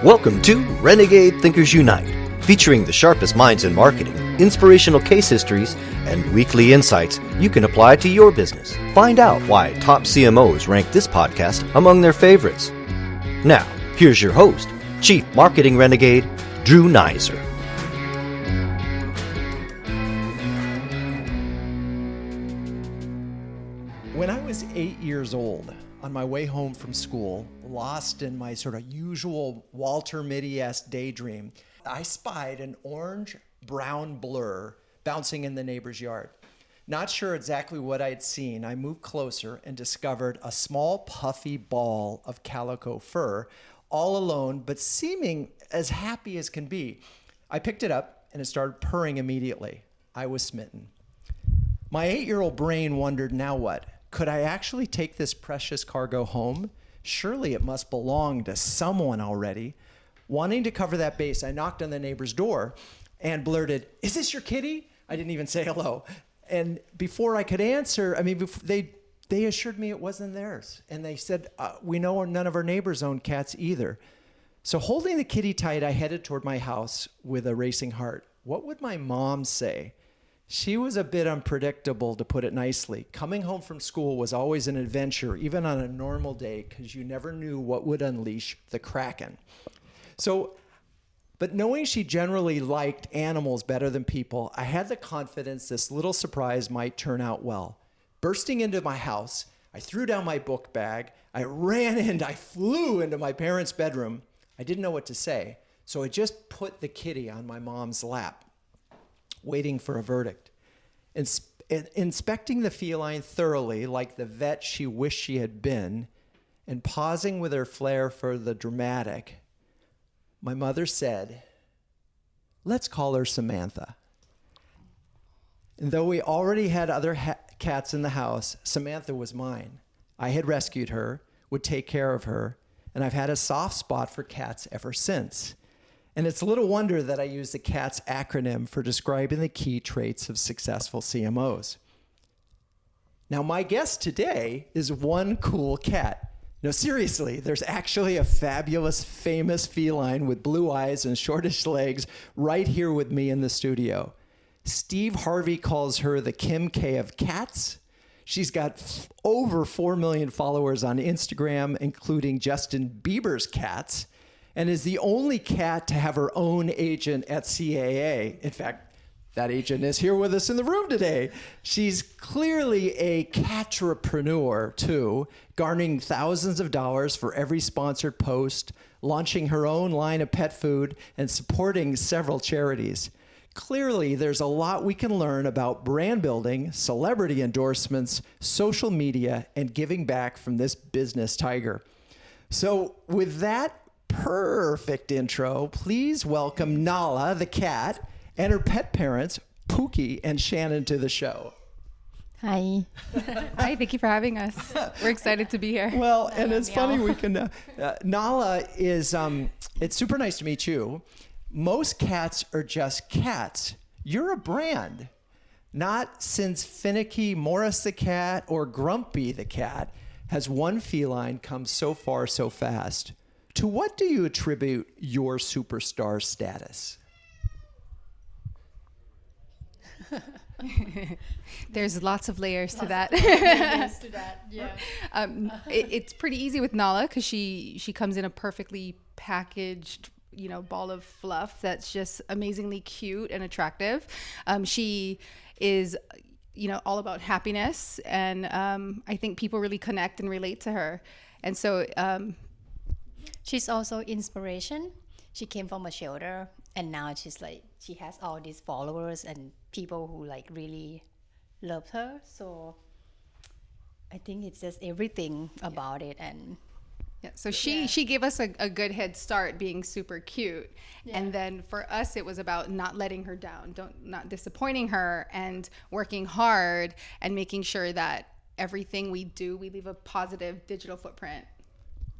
Welcome to Renegade Thinkers Unite, featuring the sharpest minds in marketing, inspirational case histories, and weekly insights you can apply to your business. Find out why top CMOs rank this podcast among their favorites. Now, here's your host, Chief Marketing Renegade, Drew Nizer. When I was 8 years old, on my way home from school, lost in my sort of usual Walter Mitty-esque daydream, I spied an orange-brown blur bouncing in the neighbor's yard. Not sure exactly what I'd seen, I moved closer and discovered a small puffy ball of calico fur, all alone, but seeming as happy as can be. I picked it up and it started purring immediately. I was smitten. My 8-year-old brain wondered, now what? Could I actually take this precious cargo home? Surely it must belong to someone already. Wanting to cover that base, I knocked on the neighbor's door and blurted, "Is this your kitty?" I didn't even say hello. And before I could answer, they assured me it wasn't theirs. And they said, we know none of our neighbors own cats either. So holding the kitty tight, I headed toward my house with a racing heart. What would my mom say? She was a bit unpredictable, to put it nicely. Coming home from school was always an adventure, even on a normal day, because you never knew what would unleash the Kraken. But knowing she generally liked animals better than people, I had the confidence this little surprise might turn out well. Bursting into my house, I threw down my book bag, I flew into my parents' bedroom. I didn't know what to say, so I just put the kitty on my mom's lap, waiting for a verdict. Inspecting the feline thoroughly, like the vet she wished she had been, and pausing with her flair for the dramatic, my mother said, "Let's call her Samantha." And though we already had other cats in the house, Samantha was mine. I had rescued her, would take care of her, and I've had a soft spot for cats ever since. And it's little wonder that I use the CATS acronym for describing the key traits of successful CMOs. Now, my guest today is one cool cat. No, seriously, there's actually a fabulous, famous feline with blue eyes and shortish legs right here with me in the studio. Steve Harvey calls her the Kim K of cats. She's got over 4 million followers on Instagram, including Justin Bieber's cats, and is the only cat to have her own agent at CAA. In fact, that agent is here with us in the room today. She's clearly a catrepreneur, too, garnering thousands of dollars for every sponsored post, launching her own line of pet food, and supporting several charities. Clearly, there's a lot we can learn about brand building, celebrity endorsements, social media, and giving back from this business tiger. So with that perfect intro, please welcome Nala, the cat, and her pet parents, Pookie and Shannon, to the show. Hi. Hi, thank you for having us. We're excited to be here. Well, and it's funny we can... Nala is... it's super nice to meet you. Most cats are just cats. You're a brand. Not since Finicky Morris the cat or Grumpy the cat has one feline come so far so fast. To what do you attribute your superstar status? There's lots of layers to that. Yeah. It's pretty easy with Nala because she comes in a perfectly packaged, ball of fluff that's just amazingly cute and attractive. She is, all about happiness, and I think people really connect and relate to her. And so She's also inspiration. She came from a shelter, and now she has all these followers and people who really love her. So I think it's just everything about it. And so she gave us a good head start being super cute. Yeah. And then for us, it was about not letting her down, not disappointing her, and working hard and making sure that everything we do, we leave a positive digital footprint.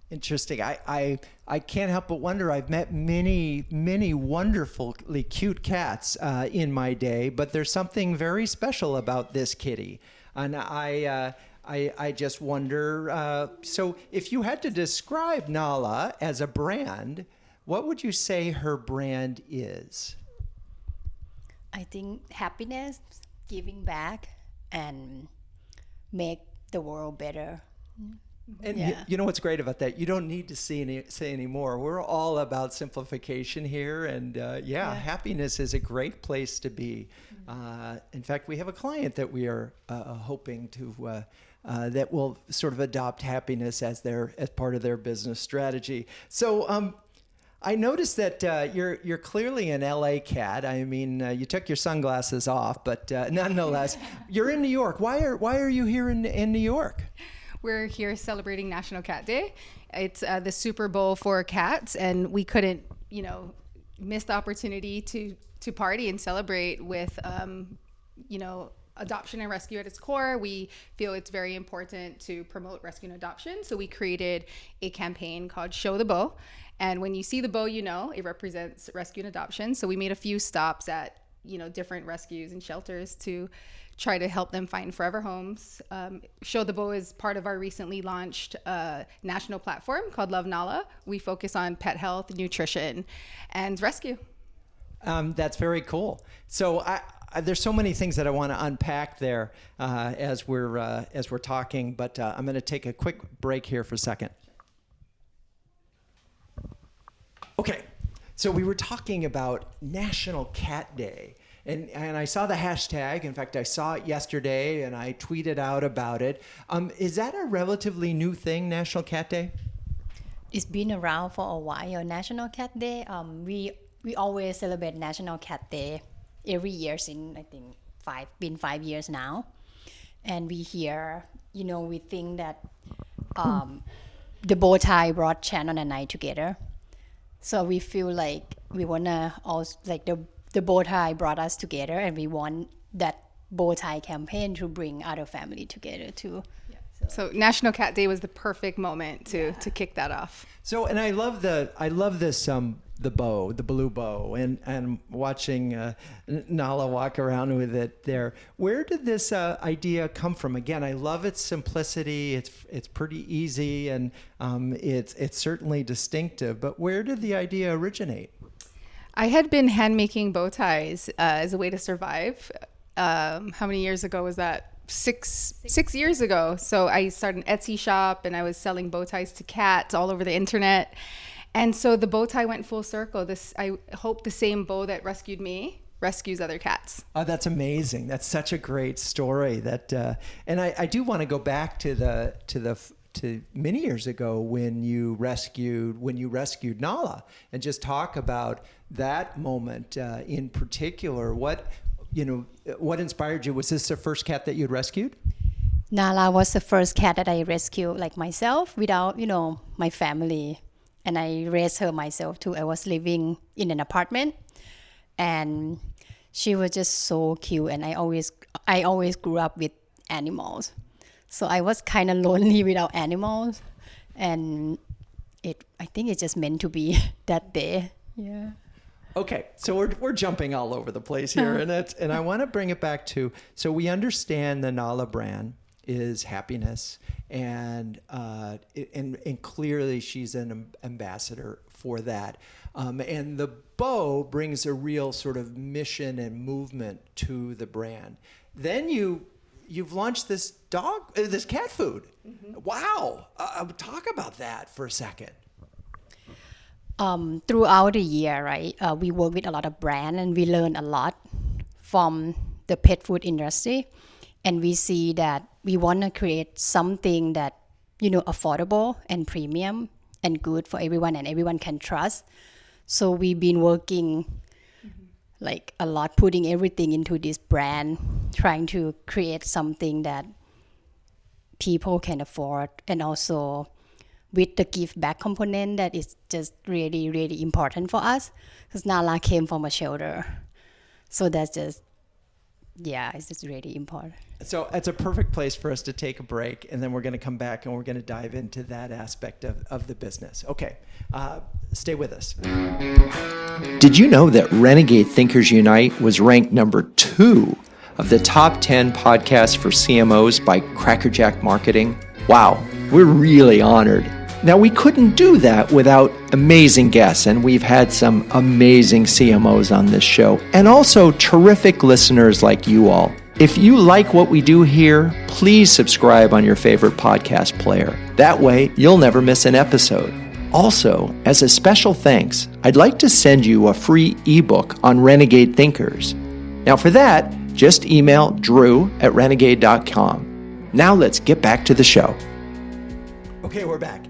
Interesting. I can't help but wonder. I've met many wonderfully cute cats in my day, but there's something very special about this kitty, and I just wonder. So, if you had to describe Nala as a brand, what would you say her brand is? I think happiness, giving back, and make the world better. And Yeah. you know what's great about that? You don't need to say any more. We're all about simplification here, and happiness is a great place to be. In fact, we have a client that we are hoping to that will sort of adopt happiness as part of their business strategy. So. I noticed that you're clearly an LA cat. I mean, you took your sunglasses off, but nonetheless, you're in New York. Why are you here in New York? We're here celebrating National Cat Day. It's the Super Bowl for cats, and we couldn't, miss the opportunity to party and celebrate with, adoption and rescue at its core. We feel it's very important to promote rescue and adoption. So we created a campaign called Show the Bow. And when you see the bow, it represents rescue and adoption. So we made a few stops at, different rescues and shelters to try to help them find forever homes. Show the Bow is part of our recently launched national platform called Love Nala. We focus on pet health, nutrition, and rescue. That's very cool. So there's so many things that I want to unpack there as we're talking, but I'm going to take a quick break here for a second. Okay, so we were talking about National Cat Day, and I saw the hashtag. In fact, I saw it yesterday, and I tweeted out about it. Is that a relatively new thing, National Cat Day? It's been around for a while. National Cat Day. We always celebrate National Cat Day every year since I think 5 years now, and we hear we think that the bow tie brought Shannon and I together. So we feel like we wanna also the bow tie brought us together, and we want that bow tie campaign to bring other family together too. Yeah. So National Cat Day was the perfect moment to kick that off. So, and I love this the bow, the blue bow, and watching Nala walk around with it there. Where did this idea come from? Again, I love its simplicity. It's pretty easy, and it's certainly distinctive. But where did the idea originate? I had been hand making bow ties as a way to survive. How many years ago was that? Six years ago. So I started an Etsy shop, and I was selling bow ties to cats all over the internet. And so the bow tie went full circle. I hope the same bow that rescued me rescues other cats. Oh, that's amazing. That's such a great story. And I do want to go back to many years ago when you rescued Nala, and just talk about that moment in particular. What inspired you? Was this the first cat that you'd rescued? Nala was the first cat that I rescued, like myself, without my family. And I raised her myself too. I was living in an apartment, and she was just so cute. And I always grew up with animals, so I was kind of lonely without animals. And I think it's just meant to be that day. Yeah. Okay, so we're jumping all over the place here, and I want to bring it back to, so we understand the Nala brand is happiness, and clearly she's an ambassador for that, and the bow brings a real sort of mission and movement to the brand. Then you've launched this cat food. Mm-hmm. Wow, talk about that for a second. Throughout the year, right, we work with a lot of brands, and we learn a lot from the pet food industry. And we see that we want to create something that, affordable and premium and good for everyone, and everyone can trust. So we've been working like a lot, putting everything into this brand, trying to create something that people can afford, and also with the give back component that is just really, really important for us, because Nala came from a shelter. So that's just, it's just really important. So it's a perfect place for us to take a break, and then we're going to come back and we're going to dive into that aspect of the business. Okay, stay with us. Did you know that Renegade Thinkers Unite was ranked number 2 of the top 10 podcasts for CMOs by Crackerjack Marketing? Wow, we're really honored. Now, we couldn't do that without amazing guests, and we've had some amazing CMOs on this show, and also terrific listeners like you all. If you like what we do here, please subscribe on your favorite podcast player. That way, you'll never miss an episode. Also, as a special thanks, I'd like to send you a free ebook on Renegade Thinkers. Now, for that, just email drew@renegade.com. Now let's get back to the show. Okay, we're back.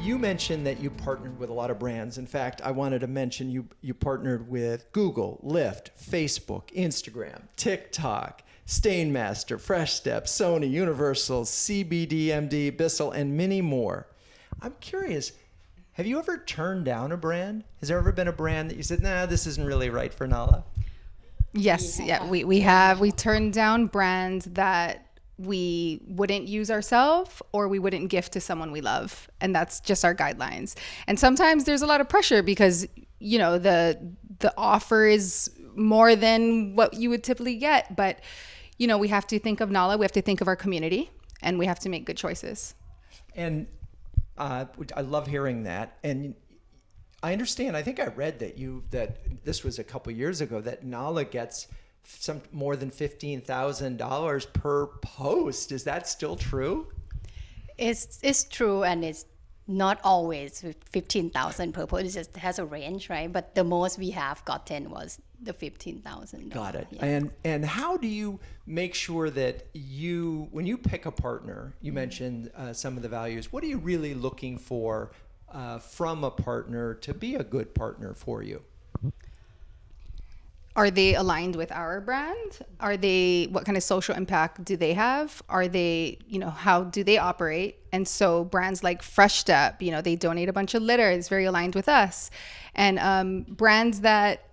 You mentioned that you partnered with a lot of brands. In fact, I wanted to mention you partnered with Google, Lyft, Facebook, Instagram, TikTok, Stainmaster, Fresh Step, Sony, Universal, CBDMD, Bissell, and many more. I'm curious, have you ever turned down a brand? Has there ever been a brand that you said, nah, this isn't really right for Nala? Yes, yeah, we have. We turned down brands that we wouldn't use ourselves or we wouldn't gift to someone we love, and that's just our guidelines. And sometimes there's a lot of pressure because the offer is more than what you would typically get, but we have to think of Nala, we have to think of our community, and we have to make good choices. And I love hearing that. And I understand, I think I read that this was a couple years ago, that Nala gets some more than $15,000 per post. Is that still true? It's true, and it's not always 15,000 per post. It just has a range, right? But the most we have gotten was the $15,000. Got it. Yeah. And how do you make sure that when you pick a partner, you mentioned some of the values, what are you really looking for from a partner to be a good partner for you? Are they aligned with our brand? What kind of social impact do they have? Are they, how do they operate? And so brands like Fresh Step, they donate a bunch of litter. It's very aligned with us. And brands that,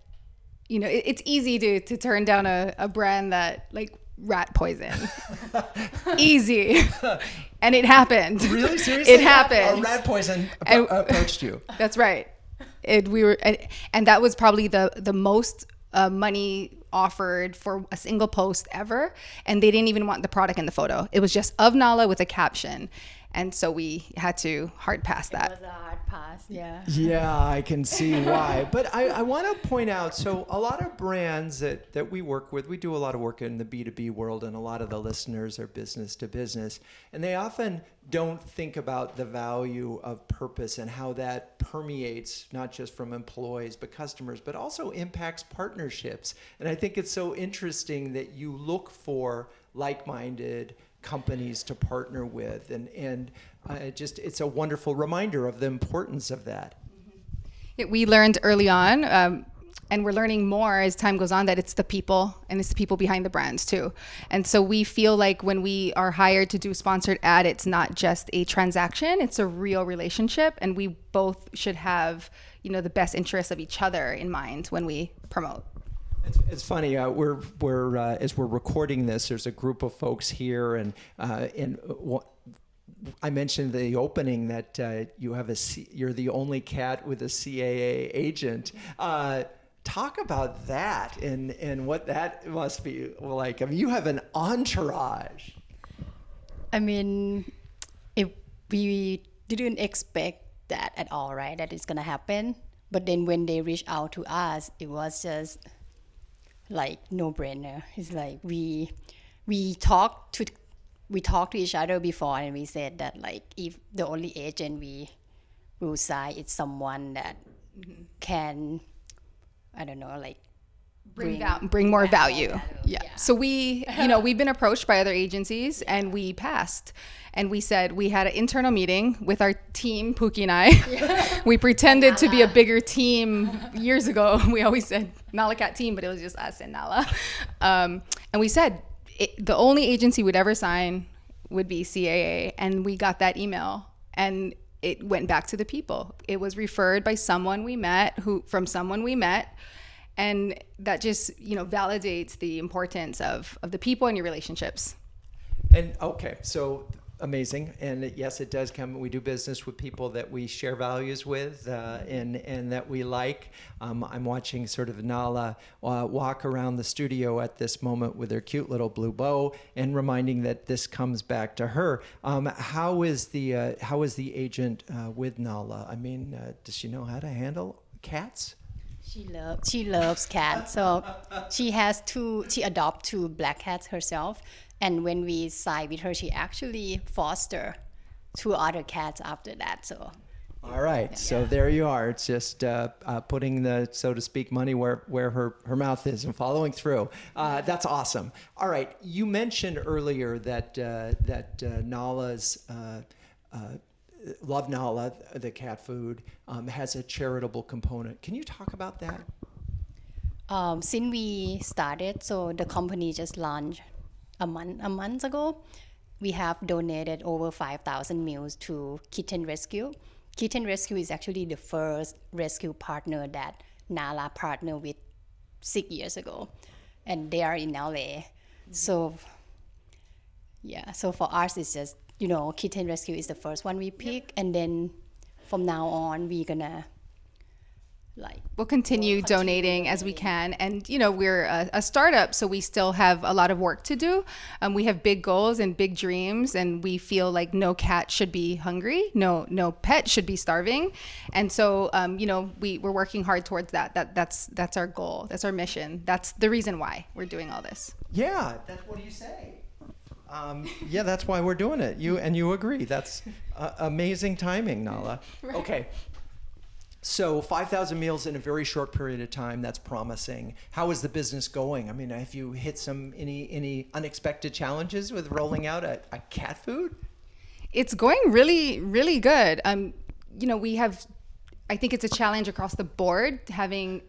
it's easy to turn down a brand that like rat poison. Easy. And it happened. Really? Seriously? It happened. A rat poison approached you. That's right. And that was probably the most money offered for a single post ever, and they didn't even want the product in the photo. It was just of Nala with a caption, and so we had to hard pass that. It was a hard pass, yeah. Yeah, I can see why. But I want to point out, so a lot of brands that we work with, we do a lot of work in the B2B world, and a lot of the listeners are business to business, and they often don't think about the value of purpose and how that permeates not just from employees but customers, but also impacts partnerships. And I think it's so interesting that you look for like-minded companies to partner with, and it's a wonderful reminder of the importance of that. We learned early on, and we're learning more as time goes on, that it's the people, and it's the people behind the brands too. And so we feel like when we are hired to do sponsored ad, it's not just a transaction, it's a real relationship, and we both should have the best interests of each other in mind when we promote. It's funny. We're as we're recording this, there's a group of folks here, and I mentioned the opening that you're the only cat with a CAA agent. Talk about that and what that must be like. I mean, you have an entourage. I mean, we didn't expect that at all, right? That it's gonna happen. But then when they reached out to us, it was just like no brainer. It's like we talked to each other before, and we said that like if the only agent we will sign is someone that can, I don't know, like bring more value. Yeah. So we, we've been approached by other agencies, and we passed. And we said, we had an internal meeting with our team, Pookie and I. Yeah. We pretended to be a bigger team years ago. We always said Nala Cat team, but it was just us and Nala. And we said the only agency we'd ever sign would be CAA. And we got that email, and it went back to the people. It was referred by someone we met, from someone we met. And that just, validates the importance of the people and your relationships. And okay, so Amazing. And yes, it does come. We do business with people that we share values with and that we like. I'm watching sort of Nala walk around the studio at this moment with her cute little blue bow and reminding that this comes back to her. How is the agent with Nala? I mean, does she know how to handle cats? She loves cats. So she adopt two black cats herself. And when we side with her, she actually foster two other cats after that. So, all right. So there you are. It's just putting the, so to speak, money where her mouth is and following through. That's awesome. All right. You mentioned earlier that Nala's Love Nala, the cat food, has a charitable component. Can you talk about that? Since we started, so the company just launched a month ago, we have donated over 5,000 meals to Kitten Rescue. Kitten Rescue is actually the first rescue partner that Nala partnered with 6 years ago, and they are in LA. So so for us it's just, Kitten Rescue is the first one we pick, and then from now on we're gonna we'll continue donating as we can. And, we're a startup, so we still have a lot of work to do. We have big goals and big dreams, and we feel like no cat should be hungry. No pet should be starving. And so, we're working hard towards that. That's our goal. That's our mission. That's the reason why we're doing all this. Yeah, that's what do you say? Yeah, that's why we're doing it. You agree. That's amazing timing, Nala. Right. Okay. So 5,000 meals in a very short period of time, that's promising. How is the business going? I mean, have you hit any unexpected challenges with rolling out a cat food? It's going really, really good. We have, I think it's a challenge across the board, having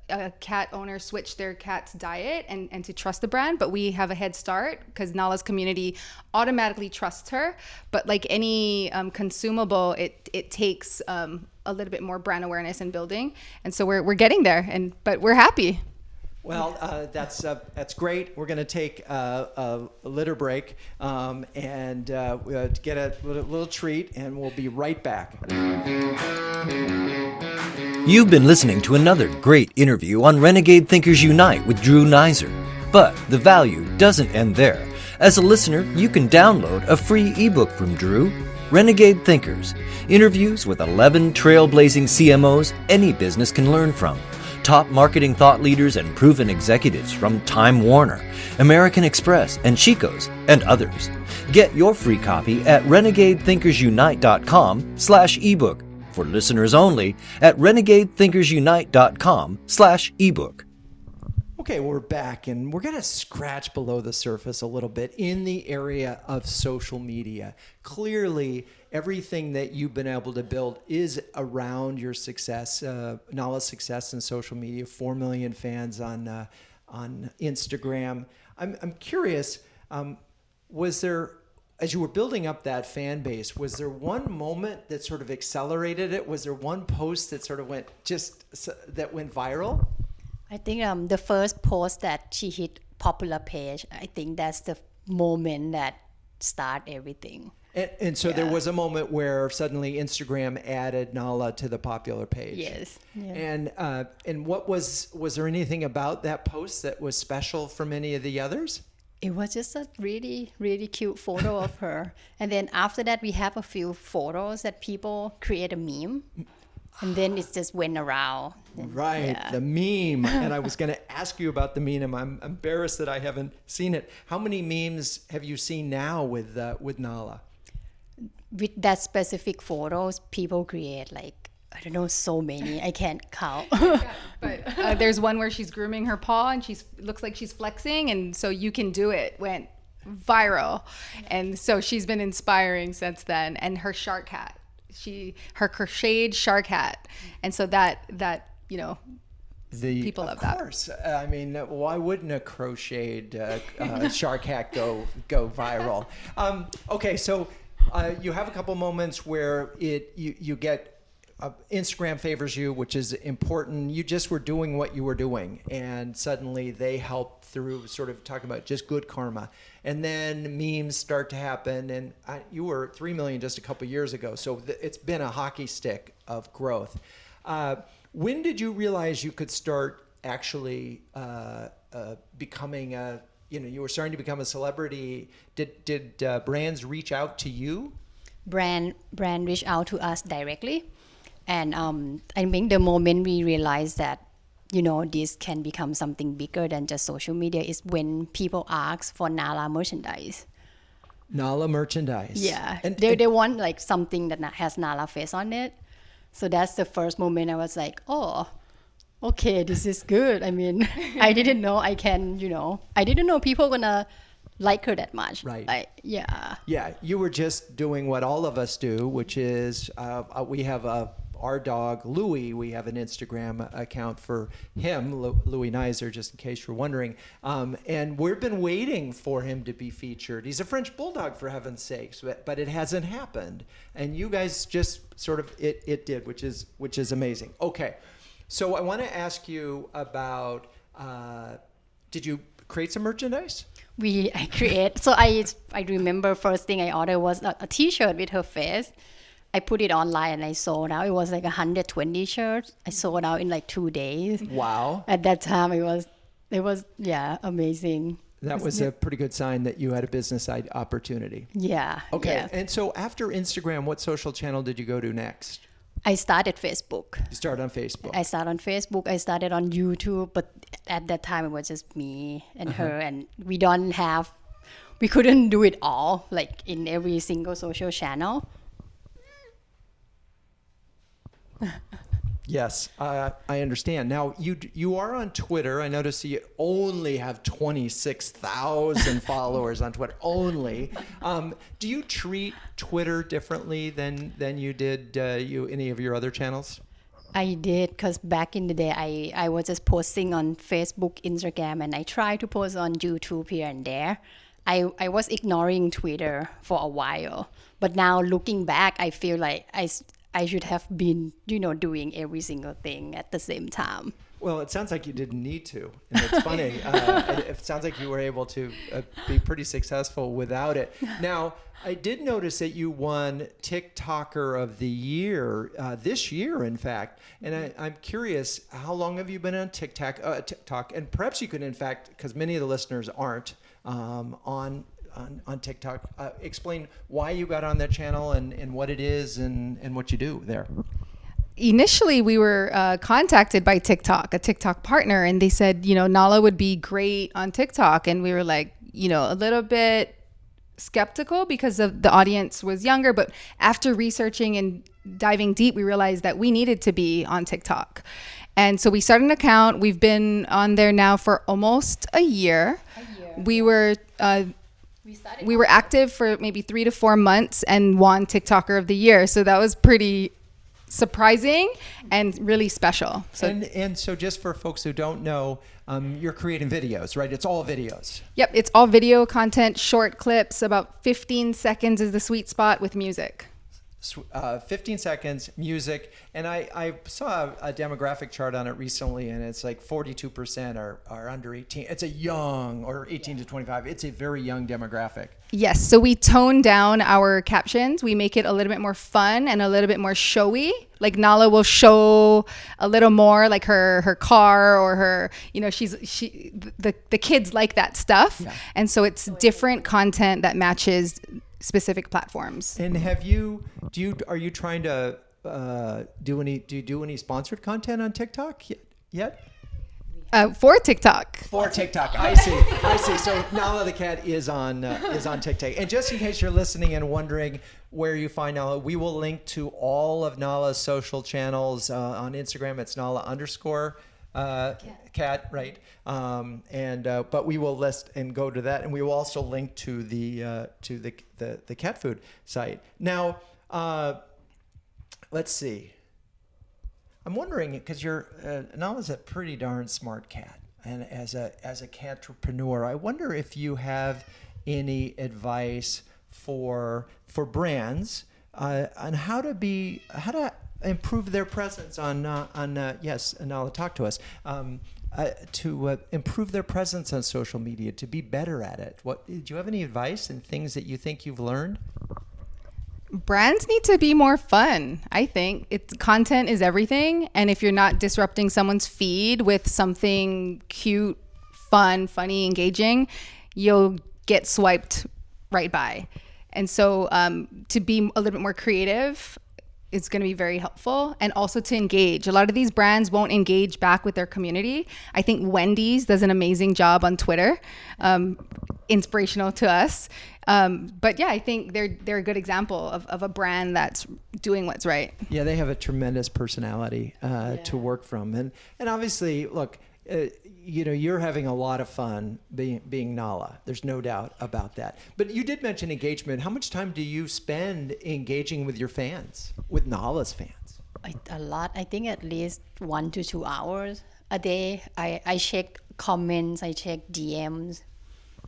a cat owner switch their cat's diet and to trust the brand, but we have a head start because Nala's community automatically trusts her. But like any consumable, it takes a little bit more brand awareness and building, and so we're getting there, but we're happy. Well, that's great. We're going to take a litter break and get a little treat, and we'll be right back. You've been listening to another great interview on Renegade Thinkers Unite with Drew Neiser. But the value doesn't end there. As a listener, you can download a free ebook from Drew, Renegade Thinkers, interviews with 11 trailblazing CMOs any business can learn from. Top marketing thought leaders and proven executives from Time Warner, American Express, and Chico's, and others. Get your free copy at renegadethinkersunite.com/ebook. For listeners only at renegadethinkersunite.com/ebook. Okay, we're back, and we're going to scratch below the surface a little bit in the area of social media. Clearly, everything that you've been able to build is around your success, Nala's success in social media. 4 million fans on Instagram. I'm curious, was there, as you were building up that fan base, was there one moment that sort of accelerated it? Was there one post that sort of went viral? I think the first post that she hit popular page, I think that's the moment that start everything. And so there was a moment where suddenly Instagram added Nala to the popular page. Yes. Yeah. And what was there anything about that post that was special from any of the others? It was just a really, really cute photo of her. And then after that, we have a few photos that people create a meme. And then it just went around. Right, yeah. The meme. And I was going to ask you about the meme. I'm embarrassed that I haven't seen it. How many memes have you seen now with Nala? With that specific photos, people create I don't know, so many. I can't count. But there's one where she's grooming her paw and looks like she's flexing, and so you can do it went viral. And so she's been inspiring since then. And her shark hat. Her crocheted shark hat, and so that people love that. Of course, I mean, why wouldn't a crocheted shark hat go viral? Okay, so you have a couple moments where you get Instagram favors you, which is important. You just were doing what you were doing, and suddenly they help through sort of talking about just good karma. And then memes start to happen, and you were 3 million just a couple years ago, so it's been a hockey stick of growth. When did you realize you could start actually becoming a, you were starting to become a celebrity? Did brands reach out to you? Brand reached out to us directly, and I think the moment we realized that this can become something bigger than just social media is when people ask for Nala merchandise. Nala merchandise. Yeah, and they want like something that has Nala face on it. So that's the first moment I was like, oh, okay, this is good. I mean, I didn't know I didn't know people gonna like her that much. Right. Yeah. Yeah, you were just doing what all of us do, which is we have our dog, Louie. We have an Instagram account for him, Louie Nizer, just in case you're wondering. And we've been waiting for him to be featured. He's a French Bulldog, for heaven's sakes, but it hasn't happened. And you guys just sort of, it did, which is amazing. Okay, so I want to ask you about, did you create some merchandise? I create. So I remember first thing I ordered was a T-shirt with her face. I put it online and I sold out. It was like 120 shirts. I sold out in like 2 days. Wow. At that time, it was amazing. That was a pretty good sign that you had a business opportunity. Yeah. Okay. Yeah. And so after Instagram, what social channel did you go to next? I started Facebook. You started on Facebook. I started on Facebook. I started on YouTube, but at that time it was just me and her, and we couldn't do it all like in every single social channel. Yes, I understand. Now, you are on Twitter. I notice you only have 26,000 followers on Twitter. Only. Do you treat Twitter differently than you did any of your other channels? I did, because back in the day, I was just posting on Facebook, Instagram, and I tried to post on YouTube here and there. I was ignoring Twitter for a while. But now looking back, I feel like I should have been, doing every single thing at the same time. Well, it sounds like you didn't need to. And it's funny. It sounds like you were able to be pretty successful without it. Now, I did notice that you won TikToker of the Year this year, in fact. And I'm curious, how long have you been on TikTok? And perhaps you could, in fact, because many of the listeners aren't on TikTok, explain why you got on that channel and what it is and what you do there. Initially, we were contacted by TikTok, a TikTok partner, and they said, Nala would be great on TikTok. And we were like, a little bit skeptical because of the audience was younger. But after researching and diving deep, we realized that we needed to be on TikTok. And so we started an account. We've been on there now for almost a year. We were active for maybe 3 to 4 months and won TikToker of the Year. So that was pretty surprising and really special. So and so just for folks who don't know, you're creating videos, right? It's all videos. Yep, it's all video content, short clips, about 15 seconds is the sweet spot with music. 15 seconds, music, and I saw a demographic chart on it recently, and it's like 42% are under 18. It's a young, or 18 to 25. It's a very young demographic. Yes, so we tone down our captions. We make it a little bit more fun and a little bit more showy. Like Nala will show a little more, like her car or her, the kids like that stuff, and so it's different content that matches specific platforms. And are you trying to do any sponsored content on TikTok yet? For TikTok. For TikTok, I see. So Nala the cat is on TikTok. And just in case you're listening and wondering where you find Nala, we will link to all of Nala's social channels on Instagram. It's Nala_cat, right? But we will list and go to that, and we will also link to the cat food site. Now, let's see. I'm wondering, because Nala's a pretty darn smart cat, and as a catrepreneur, I wonder if you have any advice for brands on how to improve their presence yes, Nala, talk to us. To improve their presence on social media, to be better at it. Do you have any advice and things that you think you've learned? Brands need to be more fun. I think content is everything, and if you're not disrupting someone's feed with something cute, fun, funny, engaging, you'll get swiped right by. And so to be a little bit more creative is going to be very helpful, and also to engage. A lot of these brands won't engage back with their community. I think Wendy's does an amazing job on Twitter, inspirational to us. But yeah, I think they're a good example of a brand that's doing what's right. Yeah, they have a tremendous personality to work from, and obviously, look, you're having a lot of fun being Nala. There's no doubt about that. But you did mention engagement. How much time do you spend engaging with your fans, with Nala's fans? A lot. I think at least 1 to 2 hours a day. I check comments, I check DMs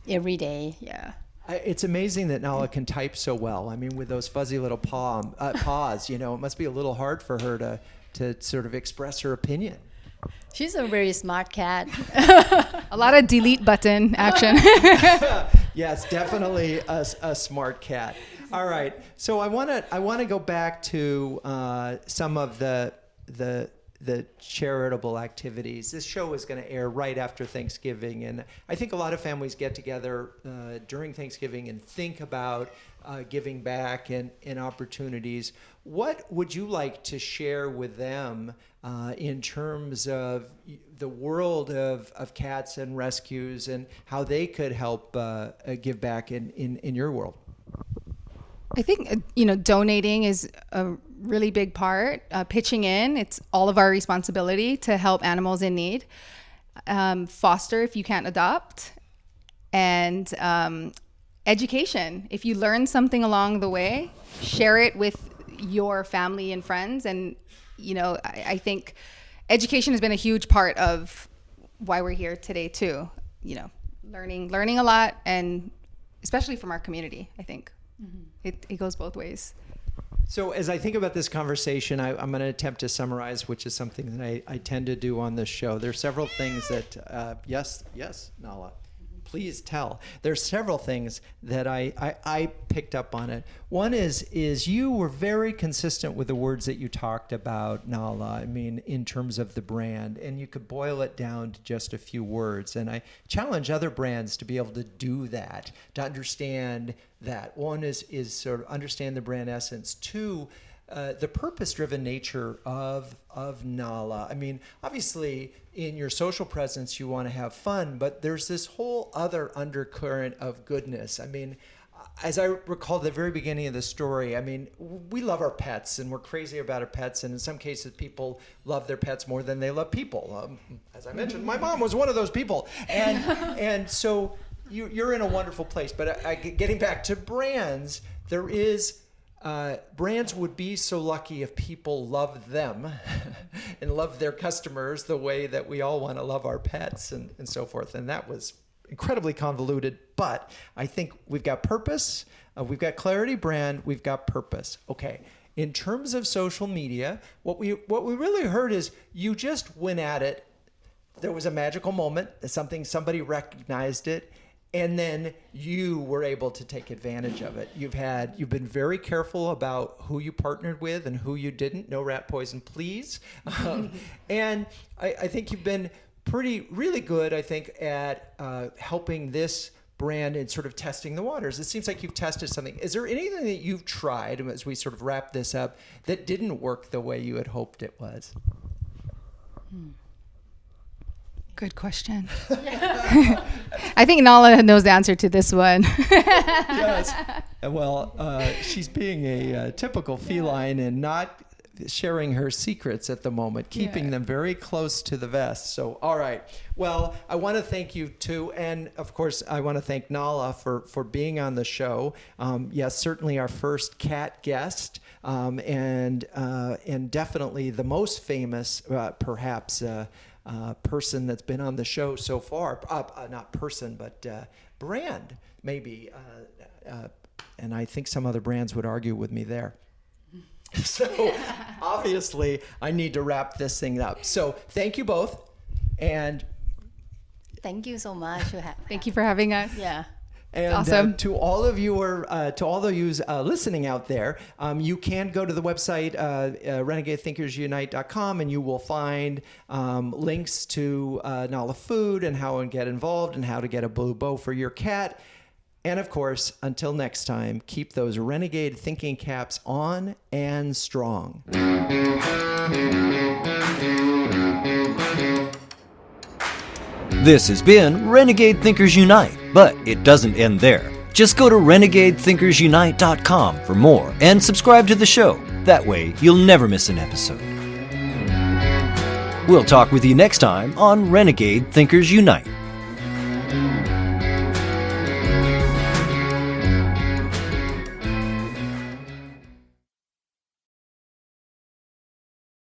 every day. Yeah. It's amazing that Nala can type so well. I mean, with those fuzzy little paws, it must be a little hard for her to sort of express her opinion. She's a very smart cat. A lot of delete button action. Yes, definitely a smart cat. All right, so I want to go back to some of the charitable activities. This show is going to air right after Thanksgiving, and I think a lot of families get together during Thanksgiving and think about giving back and opportunities. What would you like to share with them in terms of the world of cats and rescues and how they could help give back in your world? I think, donating is a really big part. Pitching in, it's all of our responsibility to help animals in need. Foster if you can't adopt. And education. If you learn something along the way, share it with your family and friends. And, I think education has been a huge part of why we're here today too. Learning a lot, and especially from our community, I think. Mm-hmm. It goes both ways. So as I think about this conversation, I'm going to attempt to summarize, which is something that I tend to do on this show. There are several things that, yes, Nala, please tell. There's several things that I picked up on it. One is you were very consistent with the words that you talked about, Nala. I mean, in terms of the brand, and you could boil it down to just a few words. And I challenge other brands to be able to do that, to understand that. One is sort of understand the brand essence. Two, the purpose-driven nature of Nala. I mean, obviously, in your social presence, you want to have fun, but there's this whole other undercurrent of goodness. I mean, as I recall the very beginning of the story, I mean, we love our pets, and we're crazy about our pets, and in some cases, people love their pets more than they love people. As I mentioned, my mom was one of those people, and so you're in a wonderful place. But getting back to brands, there is. Brands would be so lucky if people loved them and loved their customers the way that we all want to love our pets and so forth. And that was incredibly convoluted, but I think we've got purpose, we've got clarity, brand, we've got purpose. Okay. In terms of social media, what we really heard is you just went at it. There was a magical moment, somebody recognized it. And then you were able to take advantage of it. You've been very careful about who you partnered with and who you didn't. No rat poison, please. And I think you've been really good, I think, at helping this brand and sort of testing the waters. It seems like you've tested something. Is there anything that you've tried, as we sort of wrap this up, that didn't work the way you had hoped it was? Good question. I think Nala knows the answer to this one. Yes. Well, she's being a typical feline and not sharing her secrets at the moment, keeping them very close to the vest. So, all right. Well, I want to thank you too. And of course, I want to thank Nala for being on the show. Yes, certainly our first cat guest. And definitely the most famous, perhaps, person that's been on the show so far. Not person, but brand, maybe. And I think some other brands would argue with me there. So obviously I need to wrap this thing up. So thank you both. And Thank you so much. Thank you for having us. Yeah. And Awesome. to all of you listening out there, you can go to the website renegadethinkersunite.com, and you will find links to Nala Food and how to get involved and how to get a blue bow for your cat. And of course, until next time, keep those renegade thinking caps on and strong. This has been Renegade Thinkers Unite, but it doesn't end there. Just go to renegadethinkersunite.com for more and subscribe to the show. That way, you'll never miss an episode. We'll talk with you next time on Renegade Thinkers Unite.